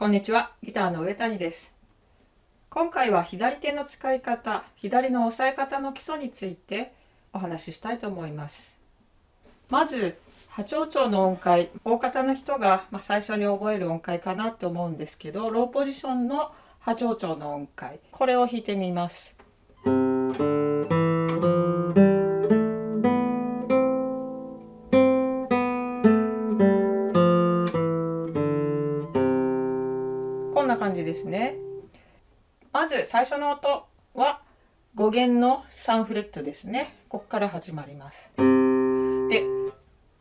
こんにちは、ギターの上谷です。今回は左手の使い方、左の押さえ方の基礎についてお話ししたいと思います。まず、波長長の音階、大方の人が最初に覚える音階かなと思うんですけど、ローポジションの波長長の音階、これを弾いてみます。こんな感じですね。まず最初の音は5弦の3フレットですね。ここから始まります。で、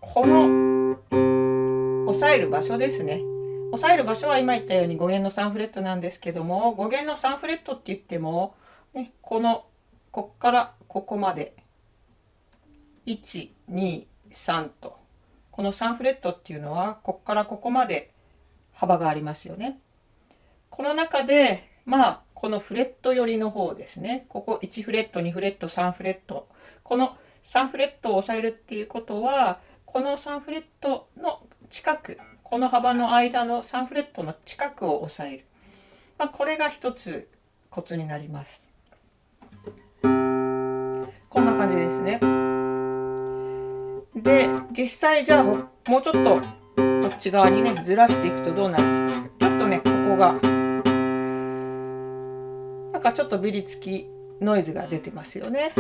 この押さえる場所ですね。押さえる場所は今言ったように5弦の3フレットなんですけども、5弦の3フレットって言っても、ね、こっからここまで1、2、3と、この3フレットっていうのはこっからここまで幅がありますよね。この中でこのフレット寄りの方ですね、ここ1フレット、2フレット、3フレット、この3フレットを押さえるっていうことは、この3フレットの近く、この幅の間の3フレットの近くを押さえる、これが一つコツになります。こんな感じですね。で、実際じゃあもうちょっとこっち側にねずらしていくとどうなるか。ちょっとね、ここがちょっとビリつきノイズが出てますよね。フ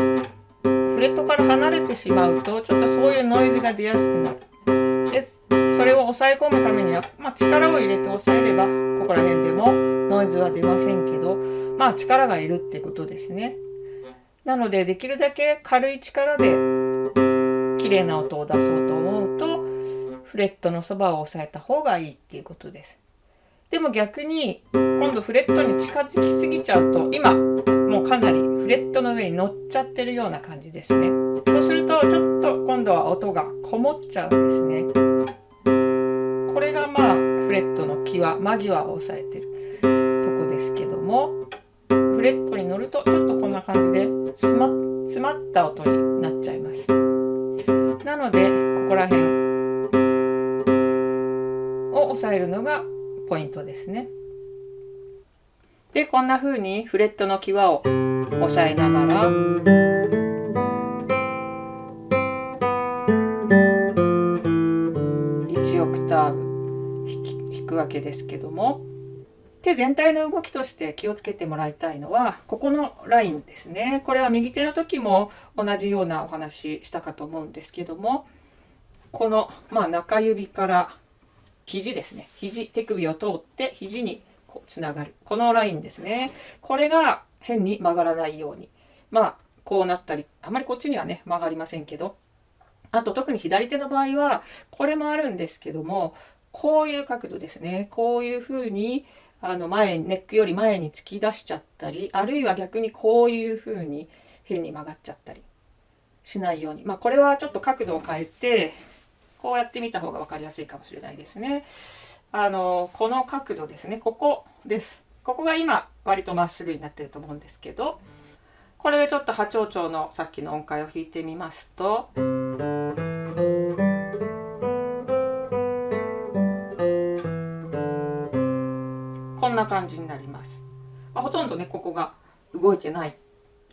レットから離れてしまうとちょっとそういうノイズが出やすくなる。で、それを抑え込むためには、力を入れて抑えればここら辺でもノイズは出ませんけど、力がいるってことですね。なのでできるだけ軽い力で綺麗な音を出そうと思うと、フレットのそばを押さえた方がいいっていうことです。でも逆に今度フレットに近づきすぎちゃうと、今もうかなりフレットの上に乗っちゃってるような感じですね。そうするとちょっと今度は音がこもっちゃうんですね。これがフレットの間際を押さえてるとこですけども、フレットに乗るとちょっとこんな感じで詰まった音になっちゃいます。なのでここら辺を押さえるのがポイントですね。で、こんな風にフレットの際を押さえながら1オクターブ弾くわけですけども、手全体の動きとして気をつけてもらいたいのはここのラインですね。これは右手の時も同じようなお話したかと思うんですけども、この中指から肘ですね、手首を通って肘につながるこのラインですね。これが変に曲がらないように、こうなったり、あまりこっちにはね曲がりませんけど、あと特に左手の場合はこれもあるんですけども、こういう角度ですね。こういう風にネックより前に突き出しちゃったり、あるいは逆にこういう風に変に曲がっちゃったりしないように、これはちょっと角度を変えてこうやってみた方が分かりやすいかもしれないですね。この角度ですね、ここです。ここが今割とまっすぐになってると思うんですけど、これでちょっと波長長のさっきの音階を弾いてみますと、こんな感じになります。ほとんどねここが動いてない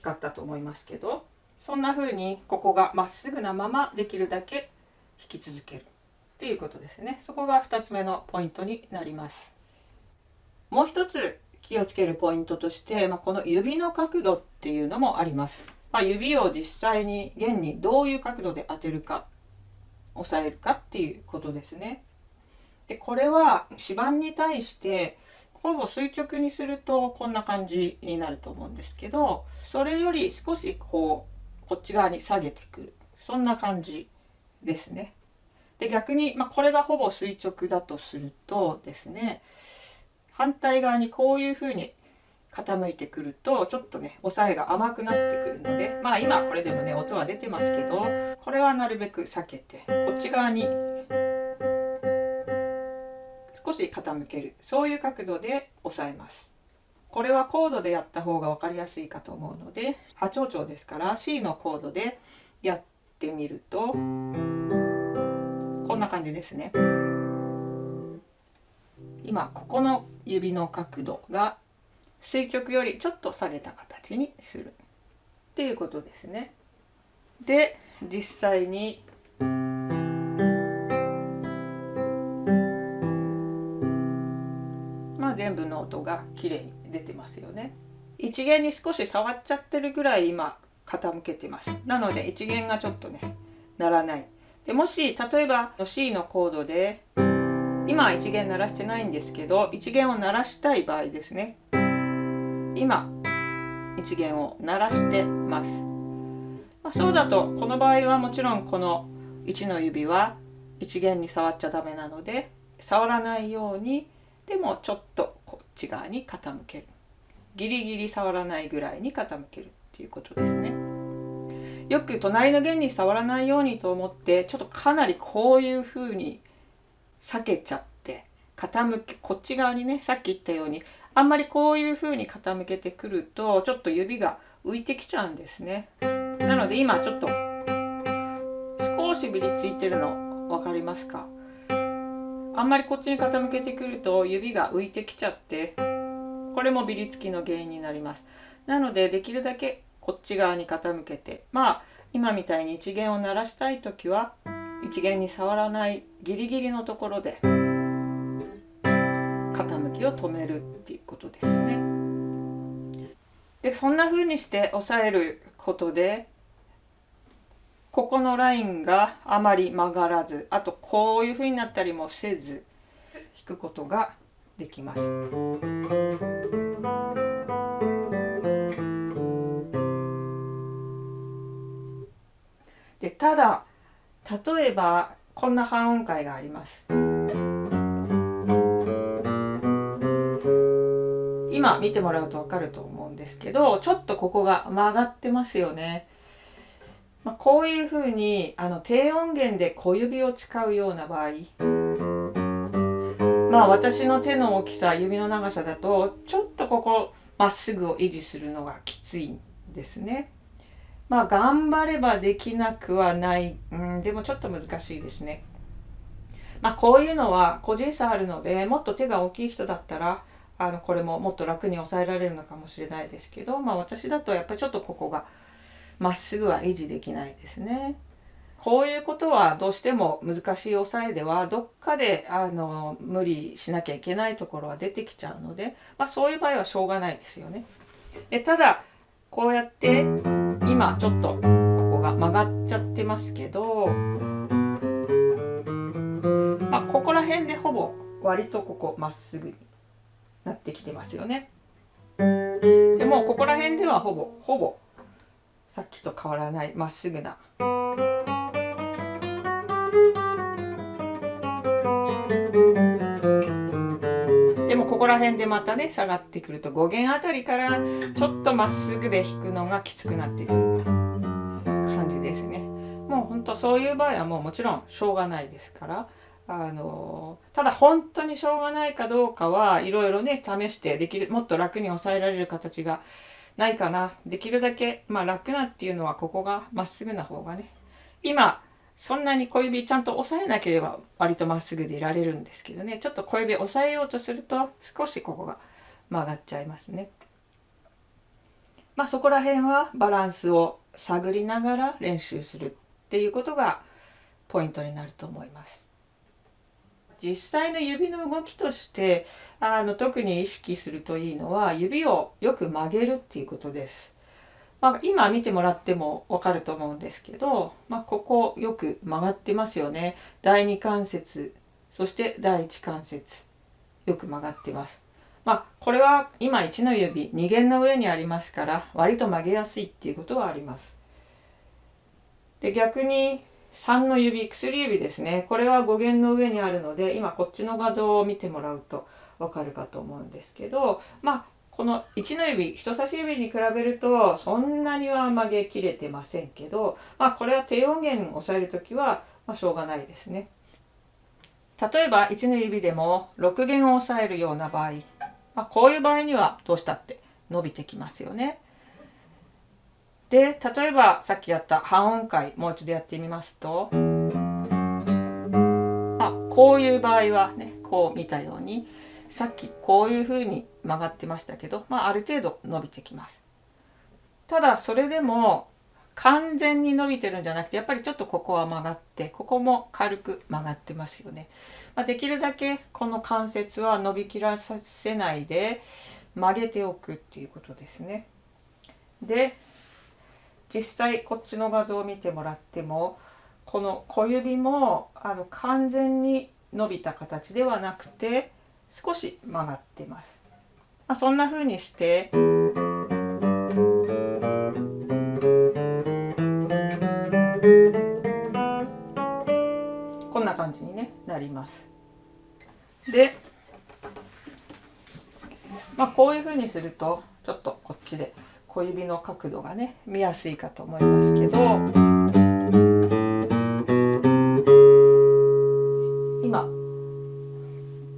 かったと思いますけど、そんな風にここがまっすぐなままできるだけ弾き続けるっていうことですね。そこが2つ目のポイントになります。もう一つ気をつけるポイントとして、この指の角度っていうのもあります。指を実際に弦にどういう角度で当てるか、押さえるかっていうことですね。で、これは指板に対してほぼ垂直にするとこんな感じになると思うんですけど、それより少しこっち側に下げてくる、そんな感じですね。で、逆に、これがほぼ垂直だとするとですね、反対側にこういう風に傾いてくるとちょっとね押さえが甘くなってくるので、今これでもね音は出てますけど、これはなるべく避けてこっち側に少し傾ける、そういう角度で押さえます。これはコードでやった方が分かりやすいかと思うので、波長長ですから C のコードでやってみるとこんな感じですね。今ここの指の角度が垂直よりちょっと下げた形にするっていうことですね。で実際に全部の音がきれいに出てますよね。一弦に少し触っちゃってるぐらい今傾けてます。なので一弦がちょっとね鳴らない。でもし例えば C のコードで今一弦鳴らしてないんですけど、一弦を鳴らしたい場合ですね。今一弦を鳴らしてます。そうだとこの場合はもちろんこの1の指は一弦に触っちゃダメなので、触らないようにでもちょっとこっち側に傾ける。ギリギリ触らないぐらいに傾けるっていうことですね。よく隣の弦に触らないようにと思ってちょっとかなりこういう風に避けちゃって傾け、こっち側にね、さっき言ったようにあんまりこういう風に傾けてくるとちょっと指が浮いてきちゃうんですね。なので今ちょっと少しびりついてるの分かりますか？あんまりこっちに傾けてくると指が浮いてきちゃってこれもびりつきの原因になります。なのでできるだけこっち側に傾けて、今みたいに一弦を鳴らしたい時は一弦に触らないギリギリのところで傾きを止めるっていうことですね。でそんな風にして押さえることでここのラインがあまり曲がらず、あとこういう風になったりもせず弾くことができます。でただ例えばこんな半音階があります。今見てもらうと分かると思うんですけど、ちょっとここが曲がってますよね。こういうふうに低音源で小指を使うような場合、私の手の大きさ、指の長さだとちょっとここまっすぐを維持するのがきついんですね。頑張ればできなくはない、でもちょっと難しいですね。こういうのは個人差あるので、もっと手が大きい人だったらこれももっと楽に抑えられるのかもしれないですけど、私だとやっぱりちょっとここがまっすぐは維持できないですね。こういうことはどうしても難しい押さえではどっかで無理しなきゃいけないところは出てきちゃうので、そういう場合はしょうがないですよね。でただこうやって今ちょっとここが曲がっちゃってますけど、ここら辺でほぼ割とここまっすぐになってきてますよね。でもここら辺ではほぼさっきと変わらないまっすぐな。でもここら辺でまたね下がってくると5弦あたりからちょっとまっすぐで弾くのがきつくなってくる感じですね。もう本当そういう場合はもちろんしょうがないですから、ただ本当にしょうがないかどうかはいろいろね試してできる、もっと楽に抑えられる形がないかな。できるだけ楽なっていうのはここがまっすぐな方がね、今そんなに小指ちゃんと押さえなければ割とまっすぐでいられるんですけどね、ちょっと小指押さえようとすると少しここが曲がっちゃいますね。そこら辺はバランスを探りながら練習するっていうことがポイントになると思います。実際の指の動きとして特に意識するといいのは指をよく曲げるっていうことです。今見てもらっても分かると思うんですけど、ここよく曲がってますよね。第2関節そして第1関節よく曲がってます。これは今1の指2弦の上にありますから割と曲げやすいっていうことはあります。で逆に3の指、薬指ですね。これは5弦の上にあるので今こっちの画像を見てもらうと分かるかと思うんですけど、この1の指、人差し指に比べるとそんなには曲げきれてませんけど、これは低音源を押さえるときはしょうがないですね。例えば1の指でも6弦を押さえるような場合、こういう場合にはどうしたって伸びてきますよね。で例えばさっきやった半音階もう一度やってみますと、こういう場合はねこう見たようにさっきこういう風に曲がってましたけど、ある程度伸びてきます。ただそれでも完全に伸びてるんじゃなくて、やっぱりちょっとここは曲がって、ここも軽く曲がってますよね。できるだけこの関節は伸びきらさせないで曲げておくっていうことですね。で、実際こっちの画像を見てもらっても、この小指も完全に伸びた形ではなくて少し曲がってます。そんな風にしてこんな感じに、なります。で、こういう風にするとちょっとこっちで小指の角度が見やすいかと思いますけど、今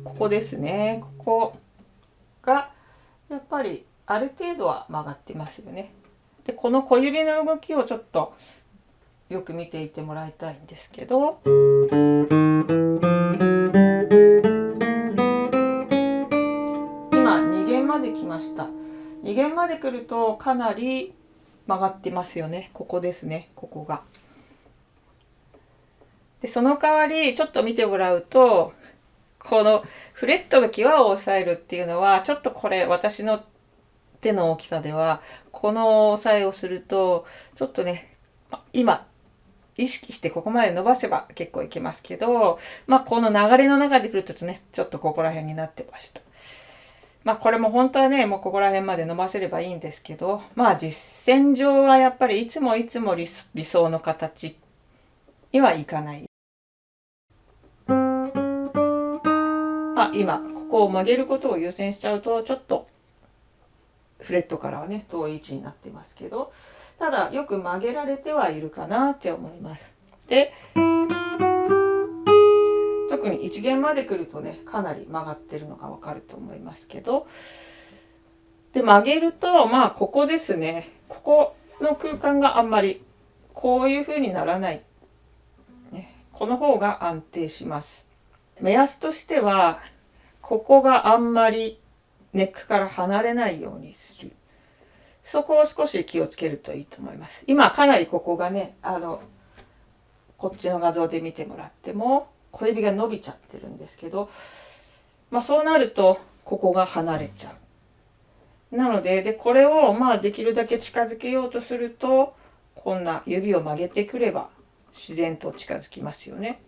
ここですね、ここがやっぱりある程度は曲がってますよね。でこの小指の動きをちょっとよく見ていてもらいたいんですけど、今2弦まで来ました。2弦まで来るとかなり曲がってますよね。ここですね、ここが。でその代わりちょっと見てもらうと、このフレットの際を押さえるっていうのはちょっとこれ私の手の大きさではこの押さえをするとちょっと今意識してここまで伸ばせば結構いけますけど、この流れの中で来るとちょっとここら辺になってました。これも本当はもうここら辺まで伸ばせればいいんですけど、実践上はやっぱりいつも理想の形にはいかない。今ここを曲げることを優先しちゃうとちょっとフレットからは遠い位置になってますけど、ただよく曲げられてはいるかなって思います。で、特に1弦まで来るとかなり曲がってるのがわかると思いますけど、で曲げるとここですね、ここの空間があんまりこういう風にならない、この方が安定します。目安としてはここがあんまりネックから離れないようにする、そこを少し気をつけるといいと思います。今かなりここがこっちの画像で見てもらっても小指が伸びちゃってるんですけど、そうなるとここが離れちゃう。なので、これをできるだけ近づけようとすると、こんな指を曲げてくれば自然と近づきますよね。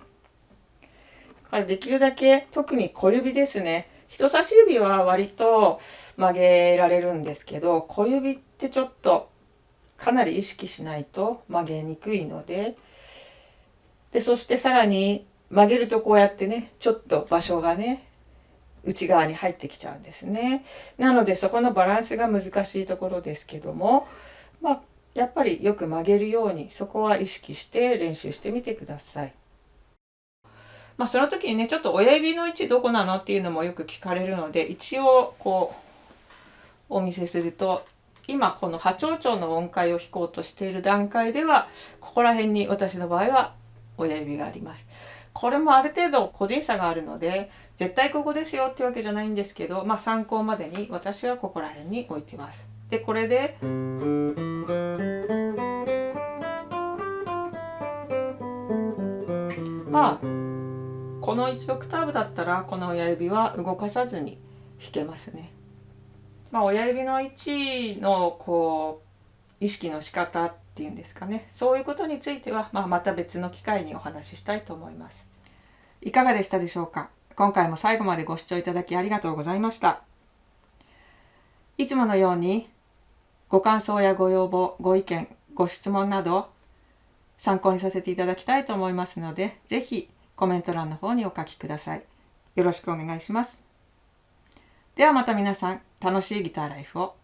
だからできるだけ、特に小指ですね、人差し指は割と曲げられるんですけど、小指ってちょっとかなり意識しないと曲げにくいので、そしてさらに曲げるとこうやってちょっと場所が内側に入ってきちゃうんですね。なのでそこのバランスが難しいところですけども、やっぱりよく曲げるようにそこは意識して練習してみてください。その時にちょっと親指の位置どこなのっていうのもよく聞かれるので、一応こうお見せすると、今この波長長の音階を弾こうとしている段階ではここら辺に私の場合は親指があります。これもある程度個人差があるので絶対ここですよってわけじゃないんですけど、参考までに私はここら辺に置いてます。でこれでこの1オクターブだったらこの親指は動かさずに弾けますね。親指の位置の意識の仕方っていうんですかね、そういうことについては、また別の機会にお話ししたいと思います。いかがでしたでしょうか。今回も最後までご視聴いただきありがとうございました。いつものようにご感想やご要望、ご意見、ご質問など参考にさせていただきたいと思いますので、ぜひコメント欄の方にお書きください。よろしくお願いします。ではまた皆さん、楽しいギターライフを。